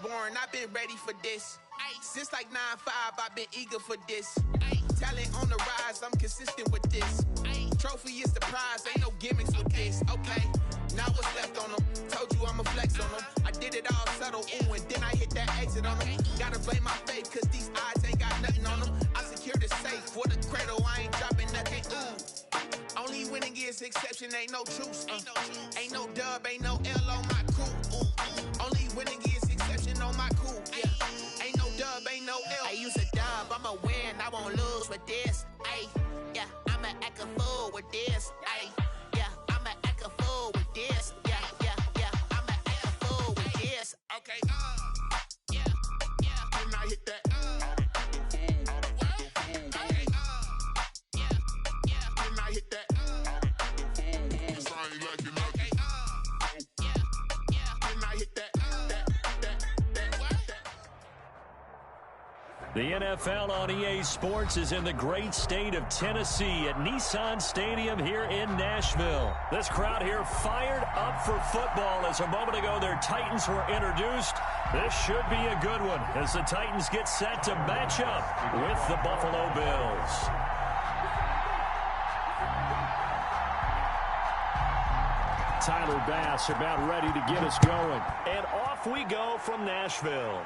born, I've been ready for this. Since like 9-5, I've been eager for this. Talent on the rise, I'm consistent with this. Trophy is the prize, ain't no gimmicks with this. Okay, now what's left on them? Told you I'ma flex on them. I did it all subtle, ooh, and then I hit that exit on them. Gotta blame my faith, cause these odds ain't got nothing on them. I secure the safe for the cradle, I ain't dropping nothing, ooh. Only winning is exception, ain't no truce. Ain't no dub, ain't no L on my crew. Only winning is exception on my crew. Yeah. Ain't no dub, ain't no L. I use a dub, I'ma win, I won't lose with this. Ay, yeah, I'ma act a fool with this. Ay, yeah, I'ma act a fool with this. Yeah, yeah, yeah, I'ma act a fool with this. Okay, yeah, yeah. When I hit that, The NFL on EA Sports is in the great state of Tennessee at Nissan Stadium here in Nashville. This crowd here fired up for football as a moment ago their Titans were introduced. This should be a good one as the Titans get set to match up with the Buffalo Bills. Tyler Bass about ready to get us going. And off we go from Nashville.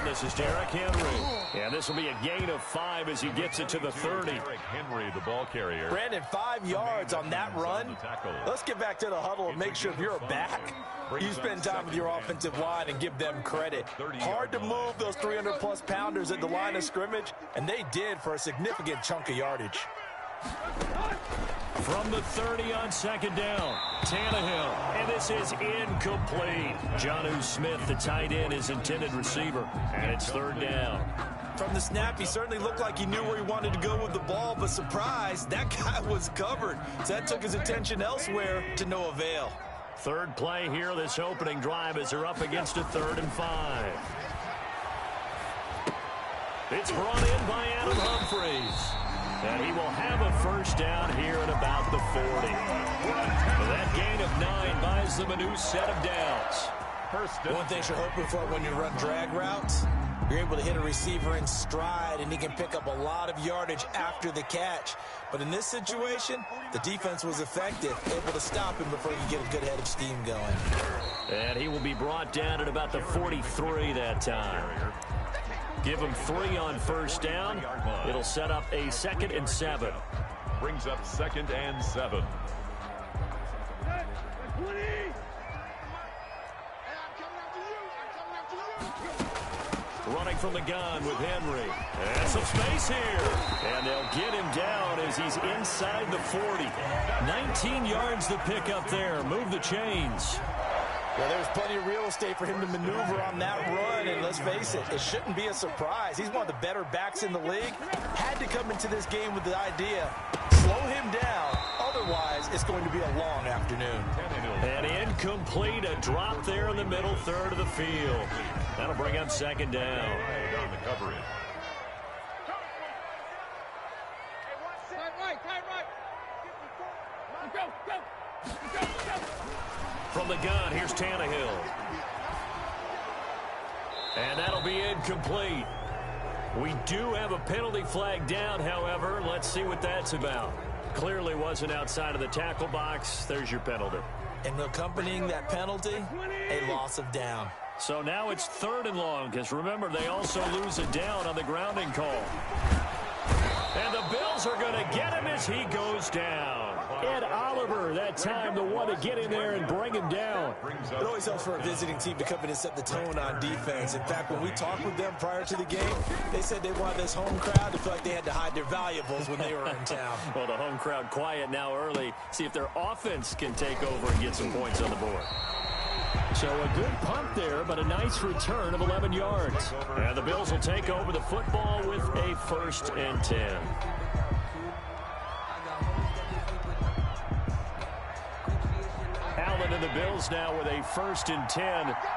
This is Derrick Henry. And this will be a gain of 5 as he gets it to the 30. Derrick Henry, the ball carrier. Brandon, 5 yards on that run. Let's get back to the huddle and make sure if you're a back, you spend time with your offensive line and give them credit. Hard to move those 300-plus pounders at the line of scrimmage, and they did for a significant chunk of yardage. From the 30 on second down, Tannehill, and this is incomplete. Jonnu Smith, the tight end, is intended receiver, and it's third down. From the snap, he certainly looked like he knew where he wanted to go with the ball, but surprise, that guy was covered. So that took his attention elsewhere to no avail. Third play here, this opening drive, as they're up against a 3rd and 5. It's brought in by Adam Humphries. And he will have a first down here at about the 40. That gain of 9 buys them a new set of downs. One thing you're hoping for when you run drag routes, you're able to hit a receiver in stride, and he can pick up a lot of yardage after the catch. But in this situation, the defense was effective, able to stop him before he could get a good head of steam going. And he will be brought down at about the 43 that time. Give him 3 on first down. It'll set up a 2nd and 7. Brings up 2nd and 7. Running from the gun with Henry. And some space here. And they'll get him down as he's inside the 40. 19 yards to pick up there. Move the chains. Well, there's plenty of real estate for him to maneuver on that run, and let's face it, it shouldn't be a surprise. He's one of the better backs in the league. Had to come into this game with the idea, slow him down, otherwise it's going to be a long afternoon. And incomplete, a drop there in the middle third of the field. That'll bring up 2nd down. On the coverage. From the gun, here's Tannehill. And that'll be incomplete. We do have a penalty flag down, however. Let's see what that's about. Clearly wasn't outside of the tackle box. There's your penalty. And accompanying that penalty, a loss of down. So now it's 3rd and long, because remember, they also lose a down on the grounding call. And the Bills are going to get him as he goes down. Ed Oliver, that time, the one to get in there and bring him down. It always helps for a visiting team to come in and set the tone on defense. In fact, when we talked with them prior to the game, they said they wanted this home crowd to feel like they had to hide their valuables when they were in town. Well, the home crowd quiet now early. See if their offense can take over and get some points on the board. So a good punt there, but a nice return of 11 yards. And the Bills will take over the football with a 1st and 10. Allen and the Bills now with a 1st and 10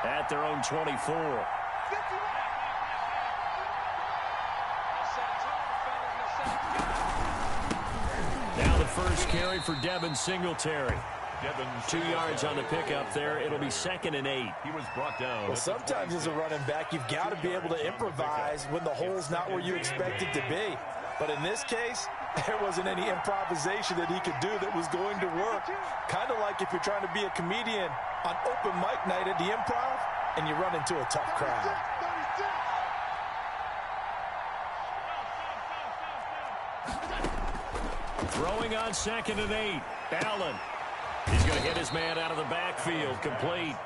at their own 24. Now the first carry for Devin Singletary. 2 yards on the pickup there. It'll be 2nd and 8. He was brought down. Well, sometimes as a running back, you've got to be able to improvise when the hole's not where you expect it to be. But in this case, there wasn't any improvisation that he could do that was going to work. Kind of like if you're trying to be a comedian on open mic night at the Improv and you run into a tough crowd. Throwing on 2nd and 8. Allen. He's going to hit his man out of the backfield. Complete.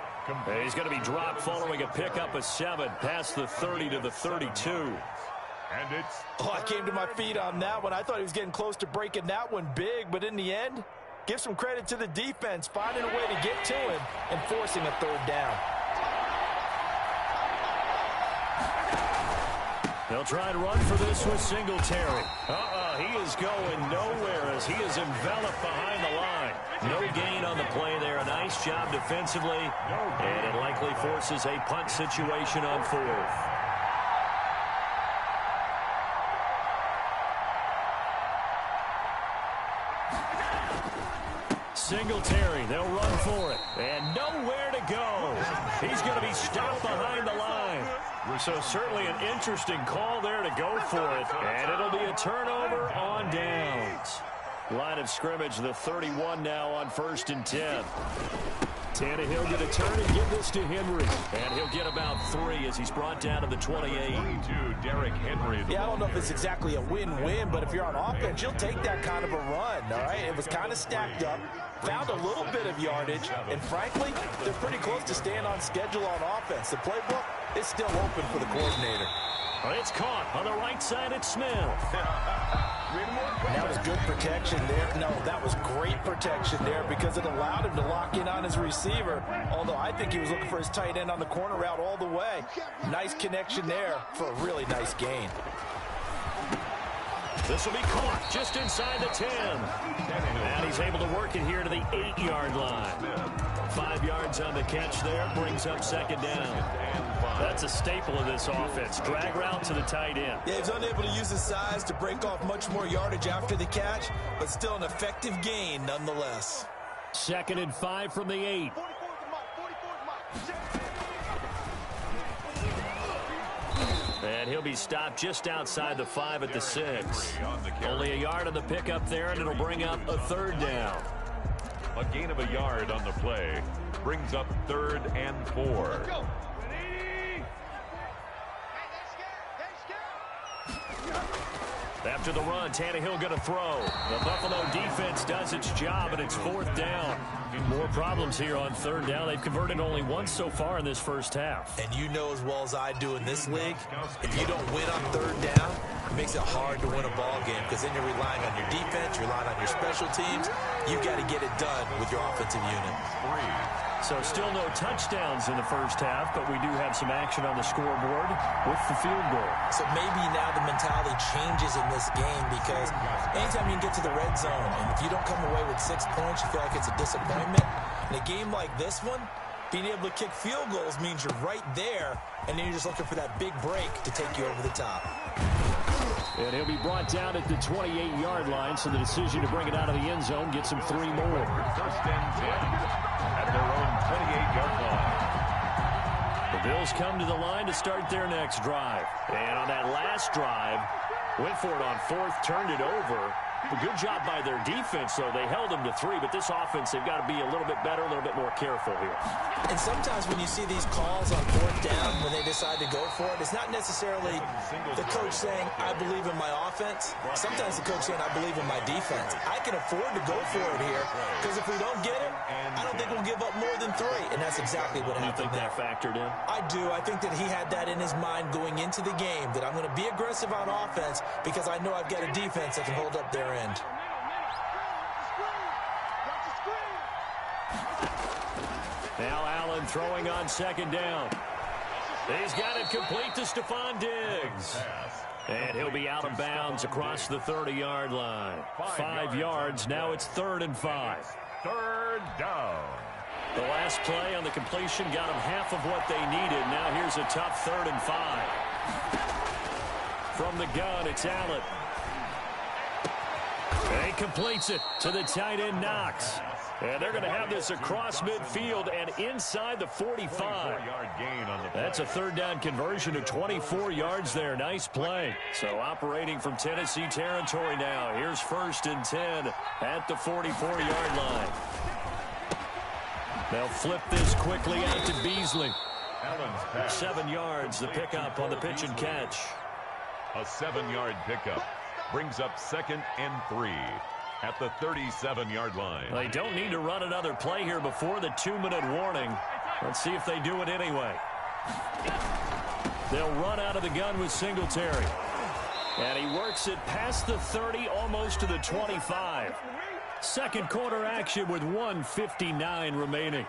And he's going to be dropped following a pickup of 7 past the 30 to the 32. And it's... Oh, I came to my feet on that one. I thought he was getting close to breaking that one big, but in the end, give some credit to the defense, finding a way to get to him and forcing a 3rd down. They'll try and run for this with Singletary. He is going nowhere as he is enveloped behind the line. No gain on the play there. A nice job defensively. And it likely forces a punt situation on 4th. Singletary, they'll run for it. And nowhere to go. He's going to be stopped behind the line. So certainly an interesting call there to go for it. And it'll be a turnover on downs. Line of scrimmage, the 31 now on 1st and 10. Tannehill going to turn and give this to Henry. And he'll get about 3 as he's brought down to the 28. Derrick Henry. Yeah, I don't know if it's exactly a win-win, but if you're on offense, you'll take that kind of a run, all right? It was kind of stacked up, found a little bit of yardage, and frankly, they're pretty close to staying on schedule on offense. The playbook is still open for the coordinator. It's caught on the right side at Smith. That was good protection there. No, that was great protection there because it allowed him to lock in on his receiver, although I think he was looking for his tight end on the corner route all the way. Nice connection there for a really nice gain. This will be caught just inside the 10. And he's able to work it here to the 8-yard line. 5 yards on the catch there, brings up 2nd down. That's a staple of this offense. Drag route to the tight end. Yeah, he's unable to use his size to break off much more yardage after the catch, but still an effective gain nonetheless. 2nd and 5 from the 8. And he'll be stopped just outside the 5 at the 6. Only a yard on the pickup there, and it'll bring up a 3rd down. A gain of a yard on the play brings up 3rd and 4. After the run, Tannehill going to throw. The Buffalo defense does its job, and it's 4th down. More problems here on 3rd down. They've converted only once so far in this first half. And you know as well as I do in this league, if you don't win on 3rd down, it makes it hard to win a ball game because then you're relying on your defense, you're relying on your special teams. You've got to get it done with your offensive unit. So still no touchdowns in the first half, but we do have some action on the scoreboard with the field goal. So maybe now the mentality changes in this game because anytime you can get to the red zone, and if you don't come away with 6 points, you feel like it's a disappointment. In a game like this one, being able to kick field goals means you're right there, and then you're just looking for that big break to take you over the top. And he'll be brought down at the 28-yard line, so the decision to bring it out of the end zone gets him 3 more. 1st and 10 at their own 28-yard line. The Bills come to the line to start their next drive. And on that last drive, went for it on 4th, turned it over. A good job by their defense, though. They held them to 3, but this offense, they've got to be a little bit better, a little bit more careful here. And sometimes when you see these calls on 4th down, when they decide to go for it, it's not necessarily the coach saying, I believe in my offense. Sometimes the coach saying, I believe in my defense. I can afford to go for it here, because if we don't get it, I don't think we'll give up more than 3. And that's exactly what happened there. You think that factored in? I do. I think that he had that in his mind going into the game, that I'm going to be aggressive on offense because I know I've got a defense that can hold up their end. Now Allen throwing on second down. He's got it complete to Stephon Diggs. And he'll be out of bounds across the 30-yard line. 5 yards. Now it's 3rd and 5. Third down. The last play on the completion got them half of what they needed. Now here's a tough 3rd and 5. From the gun, it's Allen. And he completes it to the tight end, Knox. And they're going to have this across midfield and inside the 45. That's a 3rd down conversion of 24 yards there. Nice play. So operating from Tennessee territory now. Here's 1st and 10 at the 44-yard line. They'll flip this quickly out to Beasley. 7 yards, the pickup on the pitch and catch. A 7-yard pickup brings up 2nd and 3. At the 37-yard line. They don't need to run another play here before the 2-minute warning. Let's see if they do it anyway. They'll run out of the gun with Singletary. And he works it past the 30, almost to the 25. Second quarter action with 1:59 remaining.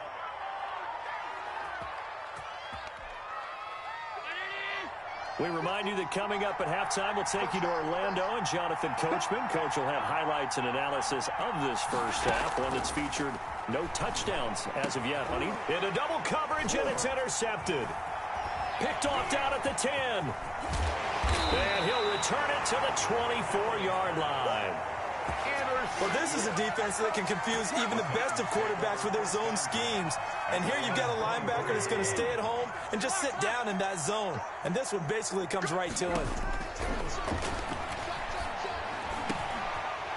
We remind you that coming up at halftime, we'll take you to Orlando and Jonathan Coachman. Coach will have highlights and analysis of this first half, one that's featured no touchdowns as of yet, honey. Into double coverage, and it's intercepted. Picked off down at the 10. And he'll return it to the 24-yard line. Well, this is a defense that can confuse even the best of quarterbacks with their zone schemes. And here you've got a linebacker that's going to stay at home and just sit down in that zone. And this one basically comes right to him.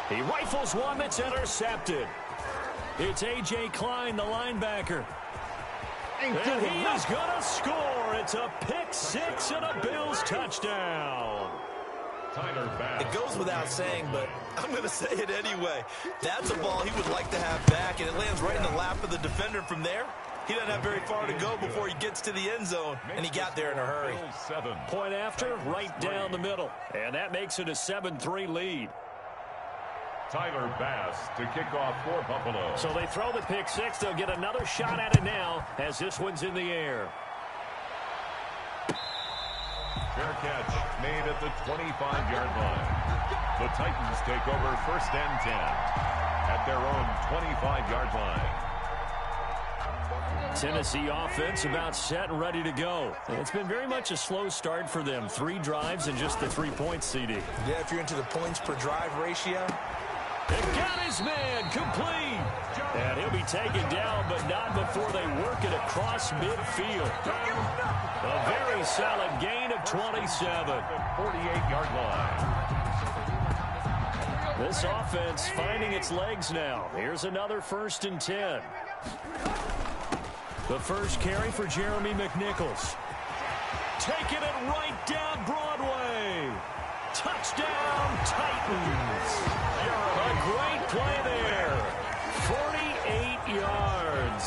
He rifles one that's intercepted. It's A.J. Klein, the linebacker. And he is going to score. It's a pick six and a Bills touchdown. It goes without saying, but I'm going to say it anyway. That's a ball he would like to have back, and it lands right in the lap of the defender from there. He doesn't have very far to go before he gets to the end zone, and he got there in a hurry. Point after, right down the middle. And that makes it a 7-3 lead. Tyler Bass to kick off for Buffalo. So they throw the pick six. They'll get another shot at it now as this one's in the air. Fair catch made at the 25-yard line. The Titans take over 1st and 10 at their own 25-yard line. Tennessee offense about set and ready to go. It's been very much a slow start for them. 3 drives and just the 3 points, CD. Yeah, if you're into the points per drive ratio. They got his man complete. And he'll be taken down, but not before they work it across midfield. A very solid gain of 27. 48-yard line. This offense finding its legs now. Here's another 1st and 10. The first carry for Jeremy McNichols. Taking it right down Broadway. Touchdown, Titans. A great play there. 48 yards.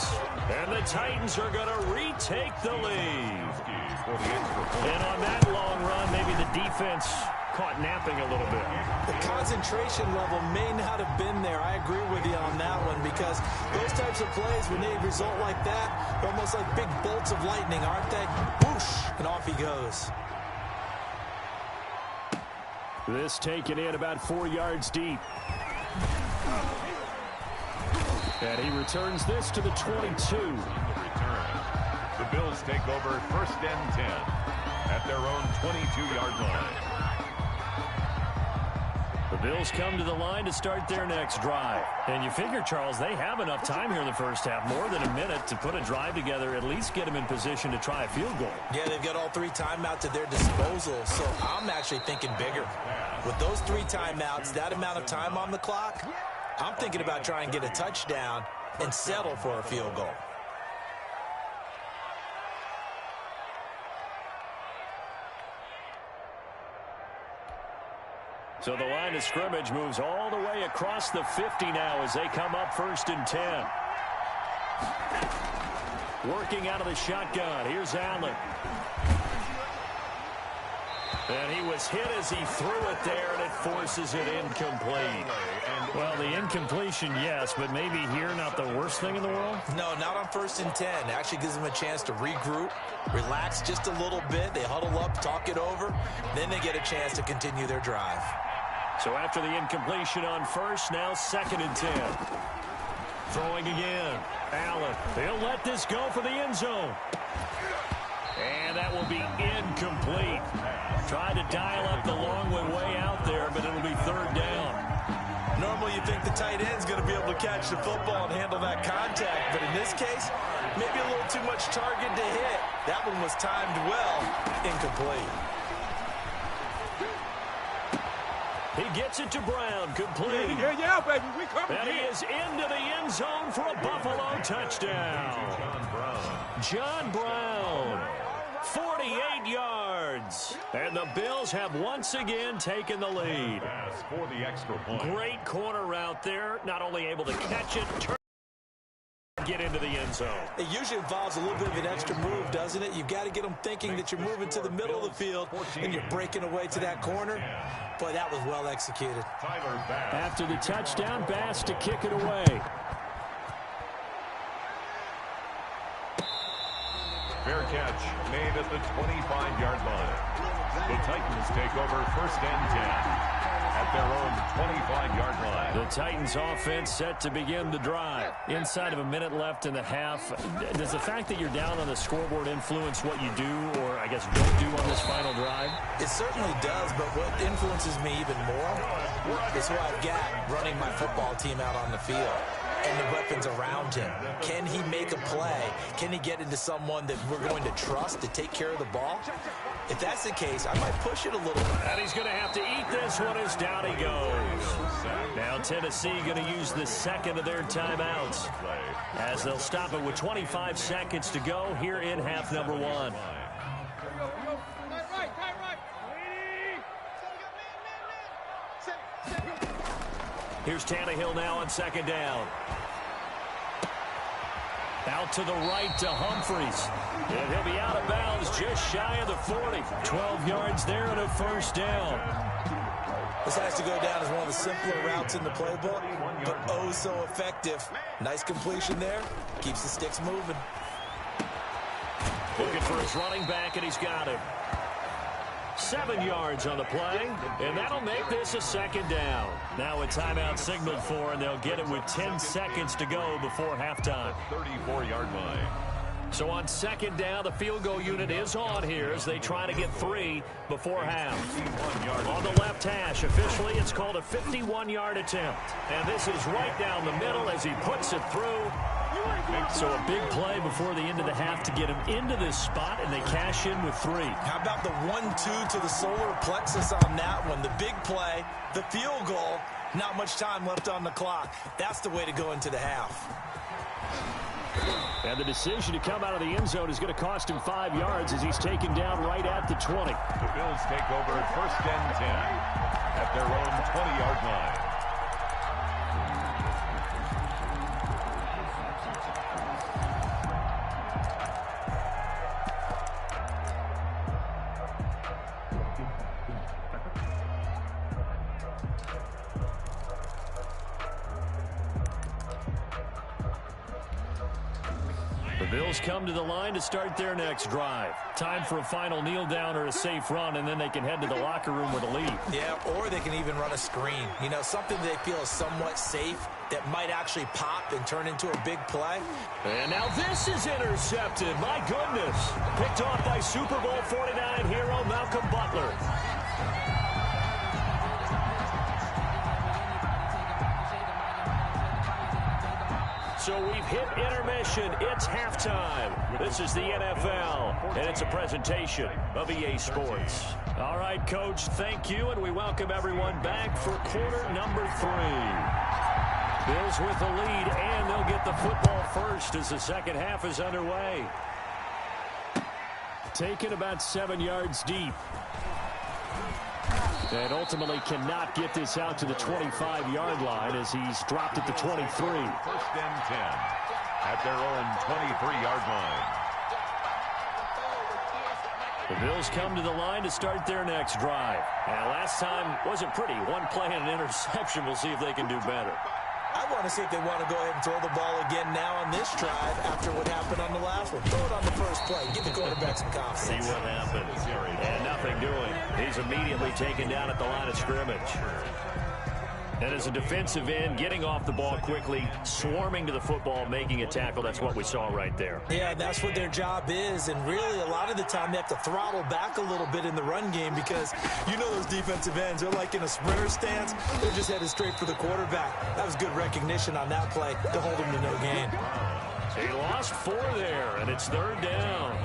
And the Titans are going to retake the lead. And on that long run, maybe the defense caught napping a little bit. The concentration level may not have been there. I agree with you on that one, because those types of plays, when they result like that, they're almost like big bolts of lightning, aren't they? Whoosh, and off he goes. This taken in about 4 yards deep. And he returns this to the 22. The Bills take over 1st and 10 at their own 22-yard line. The Bills come to the line to start their next drive. And you figure, Charles, they have enough time here in the first half, more than a minute, to put a drive together, at least get them in position to try a field goal. Yeah, they've got all 3 timeouts at their disposal, so I'm actually thinking bigger. With those 3 timeouts, that amount of time on the clock, I'm thinking about trying to get a touchdown and settle for a field goal. So the line of scrimmage moves all the way across the 50 now as they come up 1st and 10. Working out of the shotgun. Here's Allen. And he was hit as he threw it there, and it forces it incomplete. Well, the incompletion, yes, but maybe here not the worst thing in the world? No, not on 1st and 10. It actually gives them a chance to regroup, relax just a little bit. They huddle up, talk it over. Then they get a chance to continue their drive. So after the incompletion on first, now 2nd and 10. Throwing again. Allen, he'll let this go for the end zone. And that will be incomplete. Tried to dial up the long way out there, but it'll be 3rd down. Normally you think the tight end's going to be able to catch the football and handle that contact, but in this case, maybe a little too much target to hit. That one was timed well, incomplete. He gets it to Brown, complete. Yeah, baby, we coming. And he is into the end zone for a Buffalo touchdown. John Brown, 48 yards. And the Bills have once again taken the lead. For the extra point. Great corner route there. Not only able to catch it, turn, get into the end zone. It usually involves a little bit of an extra move, doesn't it? You've got to get them thinking that you're moving to the middle of the field and you're breaking away to that corner. Boy, that was well executed. After the touchdown, Bass to kick it away. Fair catch made at the 25-yard line. The Titans take over 1st and 10 at their own 25-yard line. The Titans offense set to begin the drive. Inside of a minute left in the half. Does the fact that you're down on the scoreboard influence what you do, or I guess don't do on this final drive? It certainly does, but what influences me even more is who I've got running my football team out on the field and the weapons around him. Can he make a play? Can he get into someone that we're going to trust to take care of the ball? If that's the case, I might push it a little bit. And he's going to have to eat this one as down he goes. Now Tennessee going to use the 2nd of their timeouts as they'll stop it with 25 seconds to go here in half number 1. Here's Tannehill now on 2nd down. Out to the right to Humphries. And he'll be out of bounds just shy of the 40. 12 yards there and a 1st down. This has to go down as one of the simpler routes in the playbook, but oh so effective. Nice completion there. Keeps the sticks moving. Looking for his running back, and he's got him. 7 yards on the play, and that'll make this a 2nd down. Now a timeout signaled for, and they'll get it with 10 seconds to go before halftime. 34-yard line. So on 2nd down, the field goal unit is on here as they try to get 3 before half. On the left hash, officially it's called a 51-yard attempt. And this is right down the middle as he puts it through. So a big play before the end of the half to get him into this spot, and they cash in with 3. How about the 1-2 to the solar plexus on that one? The big play, the field goal, not much time left on the clock. That's the way to go into the half. And the decision to come out of the end zone is going to cost him 5 yards as he's taken down right at the 20. The Bills take over 1st and 10 at their own 20-yard line. The Bills come to the line to start their next drive. Time for a final kneel down or a safe run, and then they can head to the locker room with a lead. Yeah, or they can even run a screen. You know, something they feel is somewhat safe that might actually pop and turn into a big play. And now this is intercepted. My goodness. Picked off by Super Bowl 49 hero Malcolm Butler. So we've hit intermission. It's halftime. This is the NFL, and it's a presentation of EA Sports. All right, Coach, thank you, and we welcome everyone back for quarter number 3. Bills with the lead, and they'll get the football first as the second half is underway. Taken about 7 yards deep. And ultimately cannot get this out to the 25-yard line as he's dropped at the 23. 1st and 10 at their own 23-yard line. The Bills come to the line to start their next drive. And last time wasn't pretty. One play and an interception. We'll see if they can do better. I want to see if they want to go ahead and throw the ball again now on this drive after what happened on the last one. Throw it on the first play. Give the quarterback some confidence. See what happens. And nothing doing. He's immediately taken down at the line of scrimmage. And as a defensive end, getting off the ball quickly, swarming to the football, making a tackle, that's what we saw right there. Yeah, that's what their job is. And really, a lot of the time, they have to throttle back a little bit in the run game because you know those defensive ends, they're like in a sprinter stance. They're just headed straight for the quarterback. That was good recognition on that play to hold him to no gain. He lost 4 there, and it's 3rd down.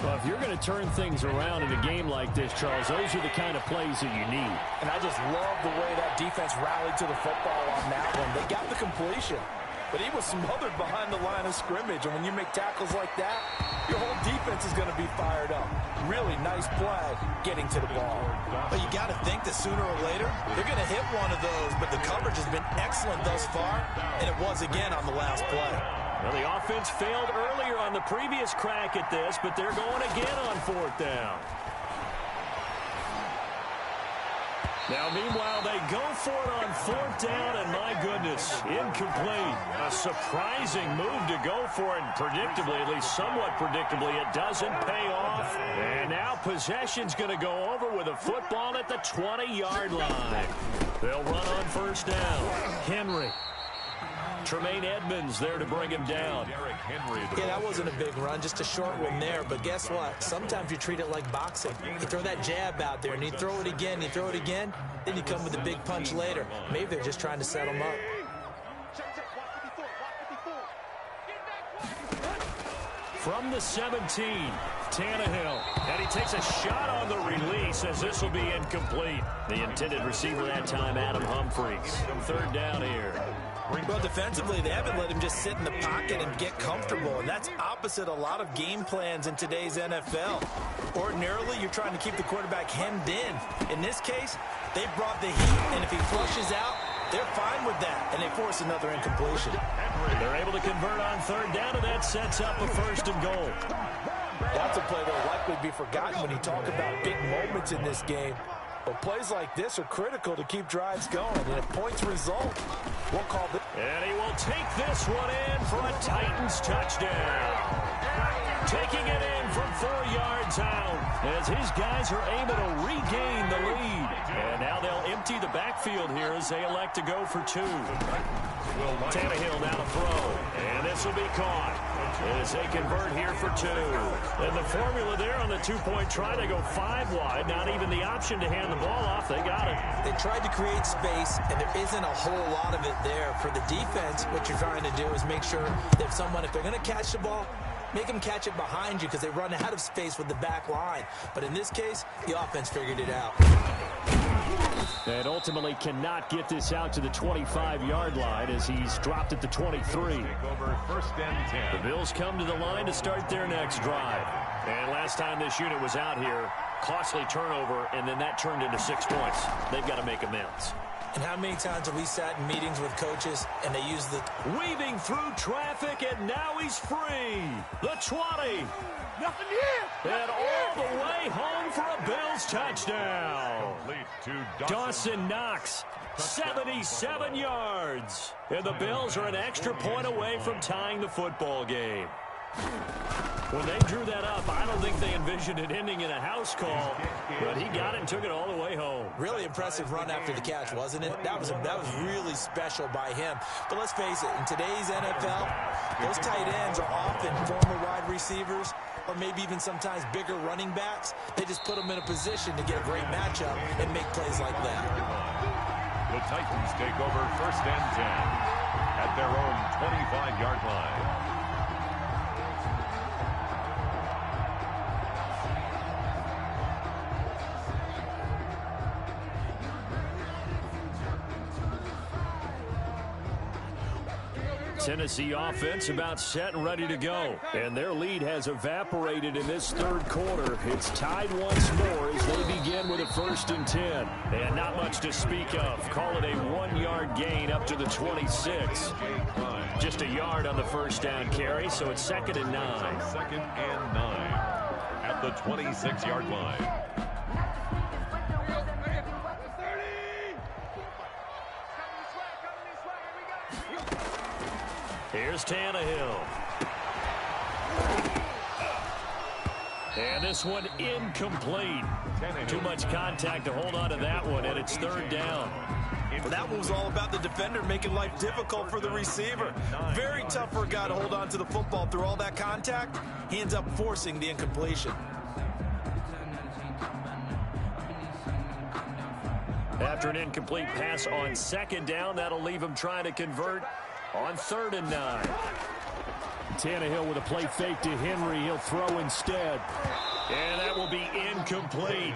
Well, if you're going to turn things around in a game like this, Charles, those are the kind of plays that you need. And I just love the way that defense rallied to the football on that one. They got the completion, but he was smothered behind the line of scrimmage. And when you make tackles like that, your whole defense is going to be fired up. Really nice play getting to the ball. But you got to think that sooner or later, they're going to hit one of those. But the coverage has been excellent thus far, and it was again on the last play. Well, the offense failed earlier on the previous crack at this, but they're going again on 4th down. Now, meanwhile, they go for it on 4th down, and my goodness, incomplete. A surprising move to go for it, and predictably, at least somewhat predictably, it doesn't pay off. And now possession's going to go over with a football at the 20-yard line. They'll run on 1st down. Henry. Tremaine Edmonds there to bring him down. Yeah, that wasn't a big run, just a short one there. But guess what? Sometimes you treat it like boxing. You throw that jab out there, and you throw it again, you throw it again, then you come with a big punch later. Maybe they're just trying to set him up. From the 17, Tannehill. And he takes a shot on the release as this will be incomplete. The intended receiver that time, Adam Humphries. 3rd down here. Well, defensively, they haven't let him just sit in the pocket and get comfortable, and that's opposite a lot of game plans in today's NFL. Ordinarily, you're trying to keep the quarterback hemmed in. In this case, they brought the heat, and if he flushes out, they're fine with that, and they force another incompletion. They're able to convert on 3rd down, and that sets up a 1st and goal. That's a play that will likely be forgotten when you talk about big moments in this game. But plays like this are critical to keep drives going, and if points result, we'll call this. And he will take this one in for a Titans touchdown. Taking it in from 4 yards out as his guys are able to regain the lead. And now they'll empty the backfield here as they elect to go for 2. Tannehill now to throw. And this will be caught as they convert here for 2. And the formula there on the 2-point try, they go 5 wide. Not even the option to hand the ball off. They got it. They tried to create space, and there isn't a whole lot of it there. For the defense, what you're trying to do is make sure that if they're going to catch the ball, make them catch it behind you because they run out of space with the back line. But in this case, the offense figured it out. And ultimately cannot get this out to the 25-yard line as he's dropped at the 23. The Bills come to the line to start their next drive. And last time this unit was out here, costly turnover, and then that turned into 6 points. They've got to make amends. And how many times have we sat in meetings with coaches and they use the... Weaving through traffic, and now he's free. The 20. Nothing here. And all the way home for a Bills touchdown. Dawson Knox, 77 yards. And the Bills are an extra point away from tying the football game. When they drew that up, I don't think they envisioned it ending in a house call, but he got it and took it all the way home. Really impressive run after the catch, wasn't it? That was really special by him. But let's face it, in today's NFL, those tight ends are often former wide receivers or maybe even sometimes bigger running backs. They just put them in a position to get a great matchup and make plays like that. The Titans take over 1st and 10 at their own 25-yard line. Tennessee offense about set and ready to go. And their lead has evaporated in this 3rd quarter. It's tied once more as they begin with a 1st and 10. And not much to speak of. Call it a 1-yard gain up to the 26. Just a yard on the 1st down carry, so it's 2nd and 9. 2nd and 9 at the 26-yard line. Here's Tannehill. And this one incomplete. Too much contact to hold on to that one, and it's third down. Well, that one was all about the defender making life difficult for the receiver. Very tough for a guy to hold on to the football through all that contact. He ends up forcing the incompletion. After an incomplete pass on second down, that'll leave him trying to convert on 3rd and 9. Tannehill with a play fake to Henry. He'll throw instead. And that will be incomplete.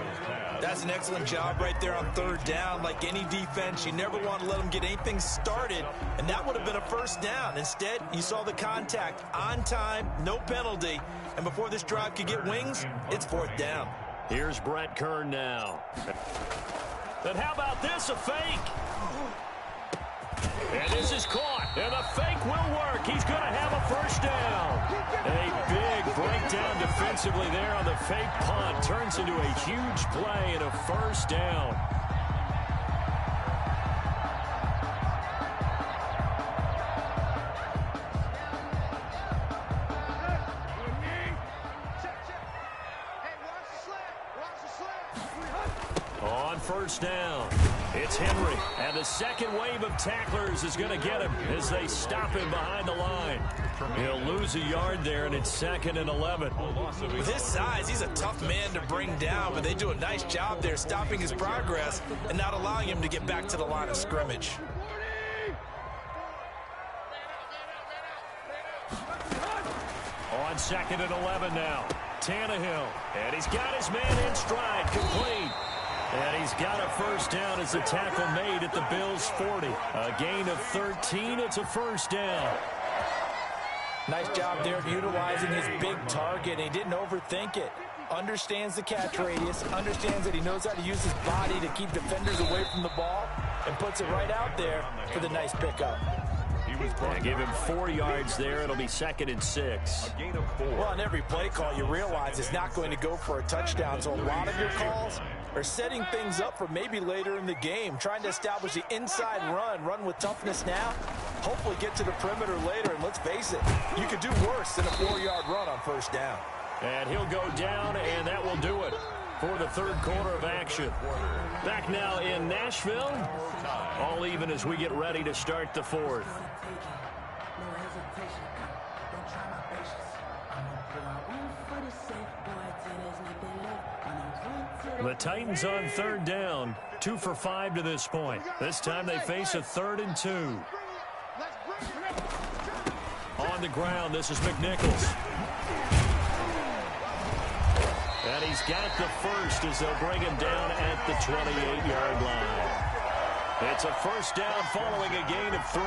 That's an excellent job right there on 3rd down. Like any defense, you never want to let them get anything started, and that would have been a first down. Instead, you saw the contact on time, no penalty, and before this drive could get wings, it's 4th down. Here's Brett Kern now. And how about this, a fake? And this is caught, and the fake will work. He's going to have a first down. A big breakdown defensively there on the fake punt. Turns into a huge play and a first down. On 1st down, it's Henry, and the second wave of tacklers is going to get him as they stop him behind the line. He'll lose a yard there, and it's 2nd and 11. With his size, he's a tough man to bring down, but they do a nice job there stopping his progress and not allowing him to get back to the line of scrimmage. On 2nd and 11 now, Tannehill, and he's got his man in stride, complete. And he's got a first down as the tackle made at the Bills' 40. A gain of 13. It's a first down. Nice job there of utilizing his big target. He didn't overthink it. Understands the catch radius. Understands that he knows how to use his body to keep defenders away from the ball. And puts it right out there for the nice pickup. I give him 4 yards there. It'll be 2nd and 6. A gain of 4. Well, on every play call, you realize it's not going to go for a touchdown. So a lot of your calls are setting things up for maybe later in the game, trying to establish the inside run with toughness now, hopefully get to the perimeter later, and let's face it, you could do worse than a 4-yard run on 1st down. And he'll go down, and that will do it for the 3rd quarter of action. Back now in Nashville, all even as we get ready to start the 4th. The Titans on 3rd down, 2 for 5 to this point. This time they face a 3rd and 2. On the ground, this is McNichols. And he's got the first as they'll bring him down at the 28-yard line. It's a first down following a gain of 3.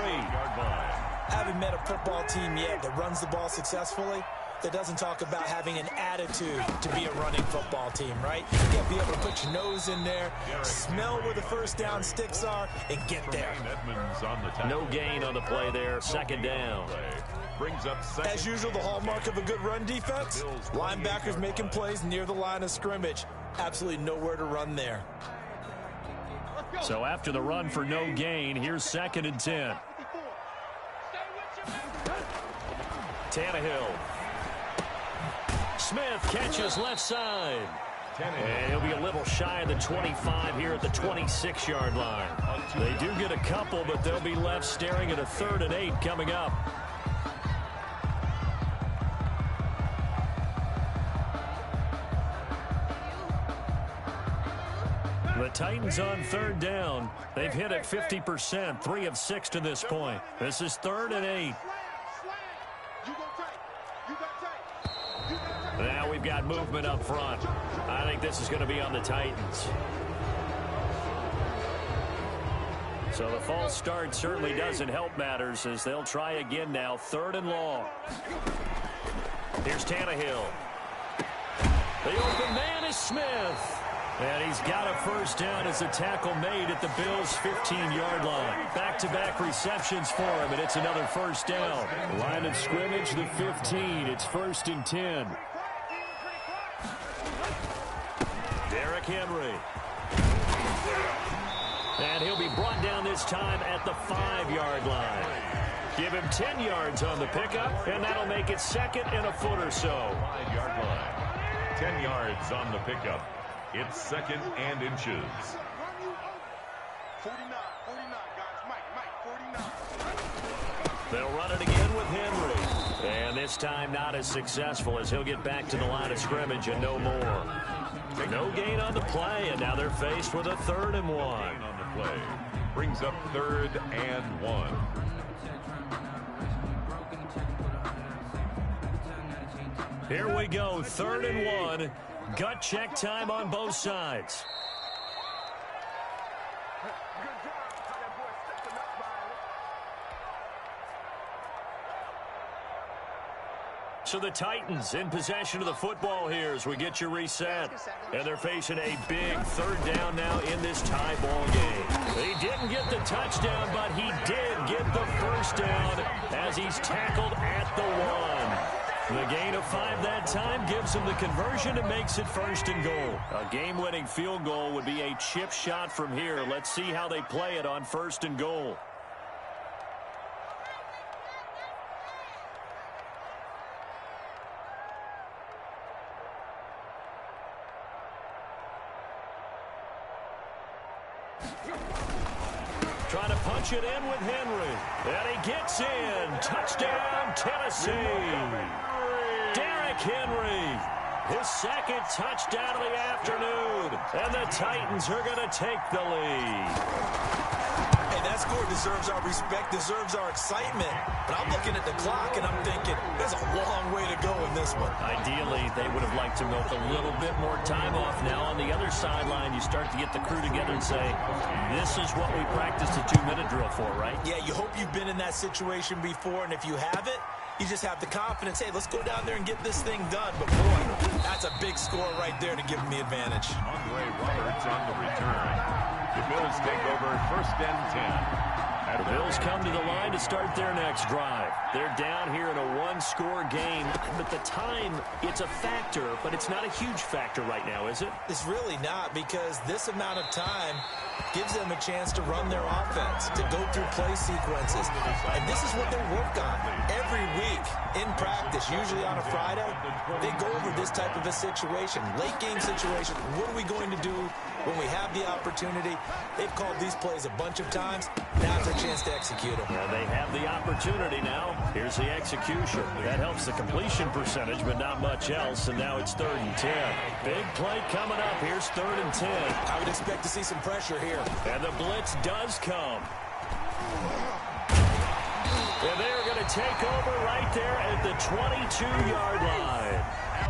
Haven't met a football team yet that runs the ball successfully, that doesn't talk about having an attitude to be a running football team, right? You got to be able to put your nose in there, smell where the first down sticks are, and get there. No gain on the play there, 2nd down. As usual, the hallmark of a good run defense, linebackers making plays near the line of scrimmage. Absolutely nowhere to run there. So after the run for no gain, here's 2nd and 10. Tannehill. Smith catches left side. And he'll be a little shy of the 25 here at the 26-yard line. They do get a couple, but they'll be left staring at a 3rd and 8 coming up. The Titans on 3rd down. They've hit it 50%, 3 of 6 to this point. This is 3rd and 8. Now we've got movement up front. I think this is going to be on the Titans. So the false start certainly doesn't help matters as they'll try again now. 3rd and long. Here's Tannehill. The open man is Smith. And he's got a first down as the tackle made at the Bills' 15-yard line. Back-to-back receptions for him, and it's another first down. Line of scrimmage, the 15. It's 1st and 10. Henry. And he'll be brought down this time at the 5-yard line. Give him 10 yards on the pickup, and that'll make it second and a foot or so. 5-yard line. 10 yards on the pickup. It's second and inches. 49, guys. Mike, 49. They'll run it again with Henry. And this time not as successful as he'll get back to the line of scrimmage and no more. No gain on the play, and now they're faced with a 3rd and 1. On the play. Brings up 3rd and 1. Here we go, 3rd and 1. Gut check time on both sides. So the Titans in possession of the football here as we get you reset. And they're facing a big 3rd down now in this tie ball game. He didn't get the touchdown, but he did get the 1st down as he's tackled at the 1. The gain of 5 that time gives him the conversion and makes it 1st and goal. A game-winning field goal would be a chip shot from here. Let's see how they play it on 1st and goal. Trying to punch it in with Henry. And he gets in. Touchdown, Tennessee. Derrick Henry. His 2nd touchdown of the afternoon. And the Titans are going to take the lead. Hey, that score deserves our respect, deserves our excitement. But I'm looking at the clock, and I'm thinking, there's a long way to go in this one. Ideally, they would have liked to milk a little bit more time off. Now, on the other sideline, you start to get the crew together and say, this is what we practiced a 2-minute drill for, right? Yeah, you hope you've been in that situation before, and if you haven't, you just have the confidence, hey, let's go down there and get this thing done. But, boy, that's a big score right there to give them the advantage. Andre Roberts on the return. The Bills take over 1st and 10. The Bills come to the line to start their next drive. They're down here in a 1-score game, but the time, it's a factor, but it's not a huge factor right now, is it? It's really not, because this amount of time gives them a chance to run their offense, to go through play sequences. And this is what they work on every week in practice, usually on a Friday. They go over this type of a situation, late game situation. What are we going to do when we have the opportunity? They've called these plays a bunch of times. Now it's their chance to execute them. Well, they have the opportunity now. Here's the execution. That helps the completion percentage, but not much else. And now it's 3rd and 10. Big play coming up. Here's 3rd and 10. I would expect to see some pressure here. And the blitz does come. And they're going to take over right there at the 22-yard line.